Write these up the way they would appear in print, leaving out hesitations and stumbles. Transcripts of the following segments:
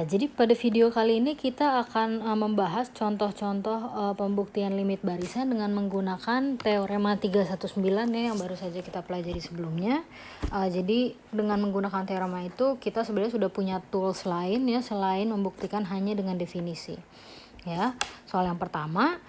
Jadi pada video kali ini kita akan membahas contoh-contoh pembuktian limit barisan dengan menggunakan teorema 319 ya, yang baru saja kita pelajari sebelumnya. Jadi dengan menggunakan teorema itu kita sebenarnya sudah punya tools lain ya, selain membuktikan hanya dengan definisi. Ya, soal yang pertama,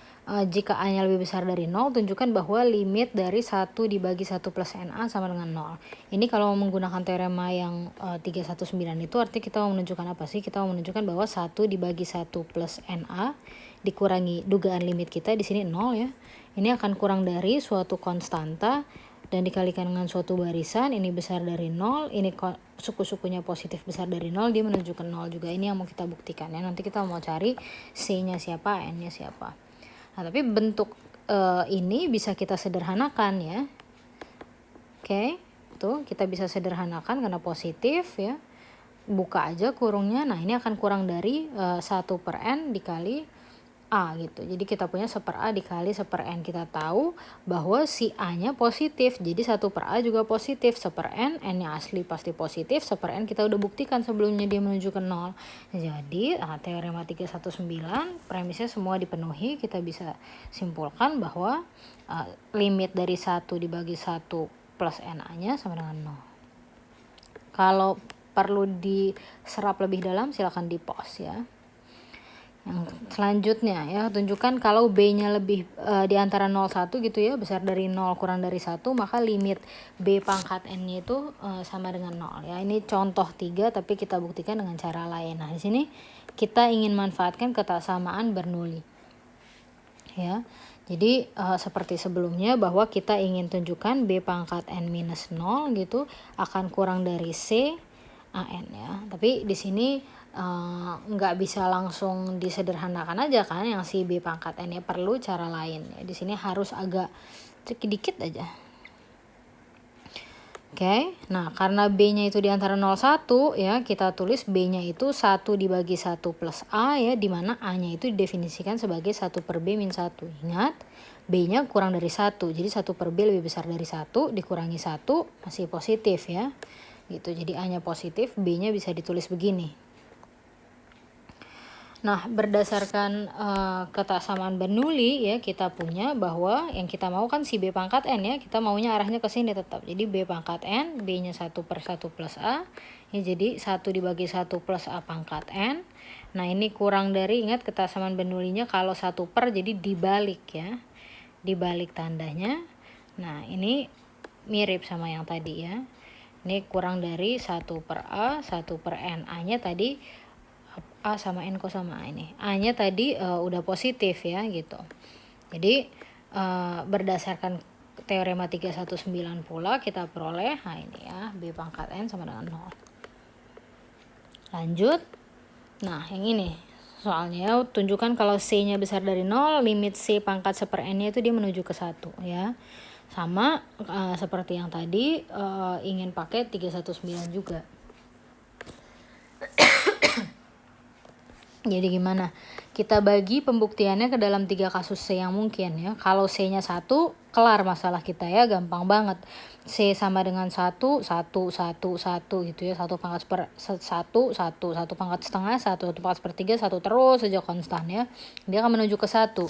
jika A-nya lebih besar dari 0, tunjukkan bahwa limit dari 1 dibagi 1 plus NA sama dengan 0. Ini kalau menggunakan teorema yang 319 itu artinya kita mau menunjukkan apa sih? Kita mau menunjukkan bahwa 1 dibagi 1 plus NA dikurangi dugaan limit kita di sini 0 ya. Ini akan kurang dari suatu konstanta dan dikalikan dengan suatu barisan, ini besar dari 0, ini suku-sukunya positif besar dari 0, dia menunjukkan 0 juga. Ini yang mau kita buktikan ya. Nanti kita mau cari C-nya siapa, N-nya siapa. Nah, tapi bentuk ini bisa kita sederhanakan ya. Oke, tuh kita bisa sederhanakan karena positif ya. Buka aja kurungnya. Nah, ini akan kurang dari 1 per N dikali A gitu. Jadi kita punya 1 per A dikali 1 per N. Kita tahu bahwa si A-nya positif. Jadi 1 per A juga positif. 1 per N, N-nya asli pasti positif. 1 per N kita udah buktikan sebelumnya dia menunjukkan 0. Jadi teorema 319 premisnya semua dipenuhi. Kita bisa simpulkan bahwa limit dari 1 dibagi 1 plus NA-nya sama dengan 0. Kalau perlu diserap lebih dalam silakan di-pause ya. Yang selanjutnya ya, tunjukkan kalau B-nya lebih di antara 0 1 gitu ya, besar dari 0 kurang dari 1, maka limit B pangkat N-nya itu sama dengan 0 ya. Ini contoh 3 tapi kita buktikan dengan cara lain. Nah, di sini kita ingin manfaatkan ketaksamaan Bernoulli. Ya. Jadi seperti sebelumnya bahwa kita ingin tunjukkan B pangkat N minus 0 gitu akan kurang dari C AN ya. Tapi di sini nggak bisa langsung disederhanakan aja kan, yang si B pangkat N ya, perlu cara lain ya. Di sini harus agak tricky dikit aja. Oke, nah karena B-nya itu di antara 0 1 ya, kita tulis B-nya itu 1 dibagi 1 plus A ya, dimana A-nya itu didefinisikan sebagai 1 per B min 1. Ingat, B-nya kurang dari 1, jadi 1 per B lebih besar dari 1, dikurangi 1 masih positif ya. Gitu, jadi A-nya positif, B-nya bisa ditulis begini. Nah, berdasarkan ketaksamaan Bernoulli ya, kita punya bahwa yang kita mau kan si B pangkat N ya, kita maunya arahnya ke sini tetap. Jadi B pangkat N, B-nya 1 per 1 plus A, ya jadi 1 dibagi 1 plus A pangkat N. Nah, ini kurang dari, ingat ketaksamaan Bernoulli-nya kalau 1 per jadi dibalik ya, dibalik tandanya. Nah, ini mirip sama yang tadi ya. Ini kurang dari 1 per A, 1 per N. A-nya tadi A sama N kok sama A ini. A-nya tadi udah positif ya gitu. Jadi berdasarkan teorema 319 pula kita peroleh, nah ini ya, B pangkat N sama dengan 0. Lanjut. Nah, yang ini. Soalnya tunjukkan kalau C-nya besar dari 0, limit C pangkat 1 per N-nya itu dia menuju ke 1 ya. Sama seperti yang tadi, ingin pakai 319 juga. Jadi gimana? Kita bagi pembuktiannya ke dalam 3 kasus C yang mungkin ya. Kalau C-nya 1, kelar masalah kita ya, gampang banget. C sama dengan 1, 1, 1, 1 gitu ya. 1 pangkat per 1, 1, 1 pangkat setengah, 1 pangkat sepertiga, 1 terus saja konstan ya. Dia akan menuju ke 1.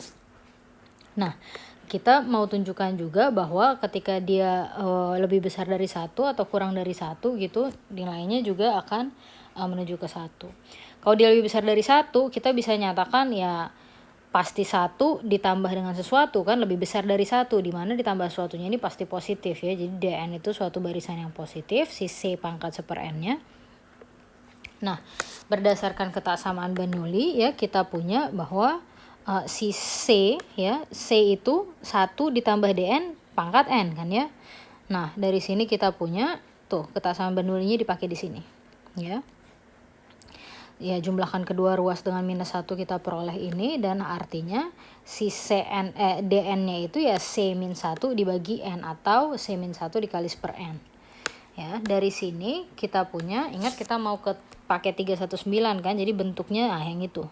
Nah, kita mau tunjukkan juga bahwa ketika dia lebih besar dari 1 atau kurang dari 1 gitu, nilainya juga akan menuju ke 1. Kalau dia lebih besar dari 1, kita bisa nyatakan ya pasti 1 ditambah dengan sesuatu kan lebih besar dari 1, dimana ditambah sesuatunya ini pasti positif ya. Jadi DN itu suatu barisan yang positif, si C pangkat 1 per N-nya. Nah, berdasarkan ketaksamaan Bernoulli ya, kita punya bahwa si C ya, C itu 1 ditambah DN pangkat N kan ya. Nah, dari sini kita punya tuh ketaksamaan Bernoulli-nya dipakai di sini ya. Ya, jumlahkan kedua ruas dengan minus 1 kita peroleh ini, dan artinya si DN-nya itu ya C min 1 dibagi N atau C min 1 dikali 1 per N. Ya, dari sini kita punya, ingat kita mau pakai 319 kan, jadi bentuknya yang itu.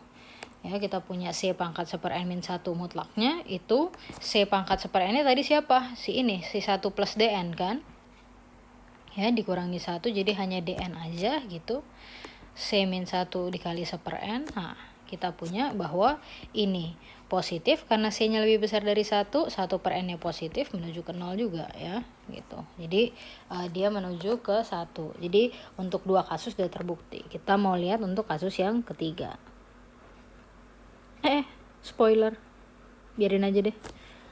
Ya, kita punya C pangkat 1 per N min 1 mutlaknya itu C pangkat 1 per N-nya tadi siapa? Si ini, si 1 plus DN kan. Ya, dikurangi 1 jadi hanya DN aja gitu. C min 1 dikali 1/n. Nah, kita punya bahwa ini positif karena C-nya lebih besar dari 1, 1/n-nya positif menuju ke 0 juga ya, gitu. Jadi dia menuju ke 1. Jadi untuk 2 kasus sudah terbukti. Kita mau lihat untuk kasus yang ketiga. Spoiler. Biarin aja deh.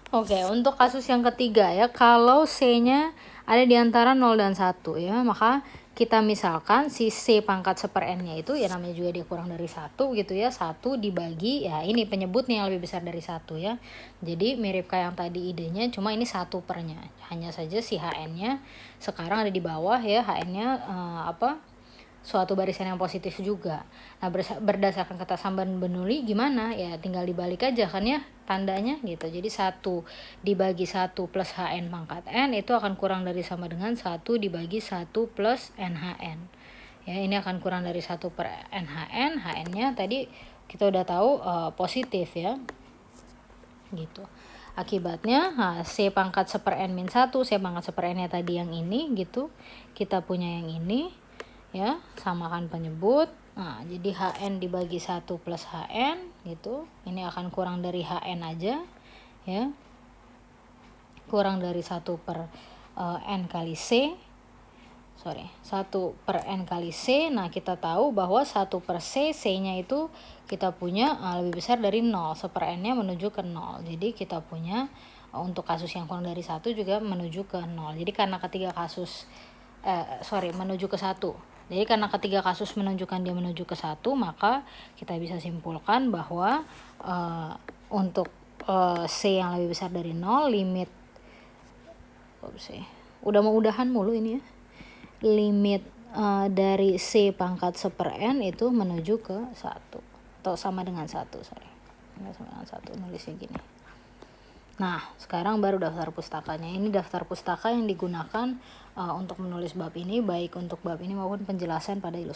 Oke, untuk kasus yang ketiga ya, kalau C-nya ada di antara 0 dan 1 ya, maka kita misalkan si C pangkat 1/n-nya itu ya namanya juga dia kurang dari 1 gitu ya, 1 dibagi ya ini penyebutnya yang lebih besar dari 1 ya. Jadi mirip kayak yang tadi idenya, cuma ini 1/nya. Hanya saja si HN-nya sekarang ada di bawah ya, HN-nya suatu barisan yang positif juga. Nah, berdasarkan kata Samban Bernoulli gimana? Ya tinggal dibalik aja kan ya tandanya gitu. Jadi 1 dibagi 1 plus HN pangkat N itu akan kurang dari sama dengan 1 dibagi 1 plus NHN. Ya, ini akan kurang dari 1/NHN. HN-nya tadi kita udah tahu positif ya. Gitu. Akibatnya C pangkat 1/n min 1, C pangkat 1/n-nya tadi yang ini gitu. Kita punya yang ini ya, samakan penyebut. Nah, jadi HN dibagi 1 plus HN gitu. Ini akan kurang dari HN aja ya. Kurang dari 1/n kali C. 1/n kali C. Nah, kita tahu bahwa 1/C, C-nya itu kita punya lebih besar dari 0. 1/n-nya menuju ke 0. Jadi kita punya untuk kasus yang kurang dari 1 juga menuju ke 0. Jadi karena ketiga kasus menuju ke 1. Jadi karena ketiga kasus menunjukkan dia menuju ke 1, maka kita bisa simpulkan bahwa untuk C yang lebih besar dari 0, limit udah mau udahan mulu ini ya. Limit dari C pangkat 1/n itu menuju ke 1 atau sama dengan 1, Sama dengan 1, nulisnya gini. Nah, sekarang baru daftar pustakanya. Ini daftar pustaka yang digunakan untuk menulis bab ini, baik untuk bab ini maupun penjelasan pada ilustrasi.